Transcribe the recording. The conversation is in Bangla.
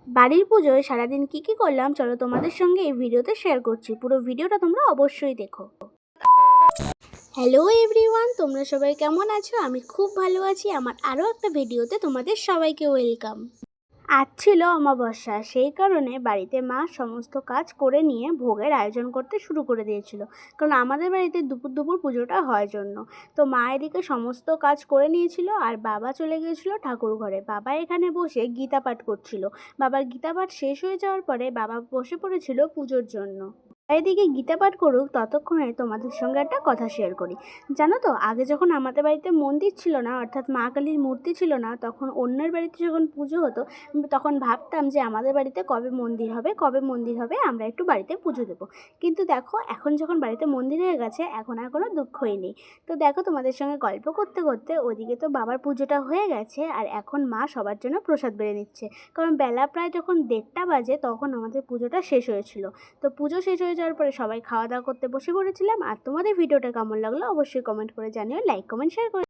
বাড়ির পুজোয় সারাদিন কি করলাম চলো তোমাদের সঙ্গে এই ভিডিওতে শেয়ার করছি। পুরো ভিডিওটা তোমরা অবশ্যই দেখো। হ্যালো এভরিওয়ান, তোমরা সবাই কেমন আছো? আমি খুব ভালো আছি। আমার আরও একটা ভিডিওতে তোমাদের সবাইকে ওয়েলকাম। আজ ছিল অমাবস্যা, সেই কারণে বাড়িতে মা সমস্ত কাজ করে নিয়ে ভোগের আয়োজন করতে শুরু করে দিয়েছিল। কারণ আমাদের বাড়িতে দুপুর পুজোটা হয় জন্য। তো মা এদিকে সমস্ত কাজ করে নিয়েছিল আর বাবা চলে গিয়েছিল ঠাকুর ঘরে। বাবা এখানে বসে গীতা পাঠ করছিল। বাবার গীতা পাঠ শেষ হয়ে যাওয়ার পরে বাবা বসে পড়েছিল পুজোর জন্য। এদিকে গীতা পাঠ করুক ততক্ষণে তোমাদের সঙ্গে একটা কথা শেয়ার করি। জানো তো, আগে যখন আমাদের বাড়িতে মন্দির ছিল না, অর্থাৎ মা কালীর মূর্তি ছিল না, তখন অন্যের বাড়িতে যখন পুজো হতো তখন ভাবতাম যে আমাদের বাড়িতে কবে মন্দির হবে আমরা একটু বাড়িতে পুজো দেবো। কিন্তু দেখো, এখন যখন বাড়িতে মন্দির হয়ে গেছে এখন আর কোনো দুঃখই নেই। তো দেখো, তোমাদের সঙ্গে গল্প করতে করতে ওদিকে তো বাবার পুজোটা হয়ে গেছে আর এখন মা সবার জন্য প্রসাদ বেড়ে নিচ্ছে। কারণ বেলা প্রায় যখন 1:30 বাজে তখন আমাদের পুজোটা শেষ হয়েছিল। তো পুজো শেষ হয়ে যাওয়ার পরে সবাই খাওয়া দাওয়া করতে বসে পড়েছিলাম। আর তোমাদের ভিডিওটা কেমন লাগলো অবশ্যই কমেন্ট করে জানিও, লাইক কমেন্ট শেয়ার করে।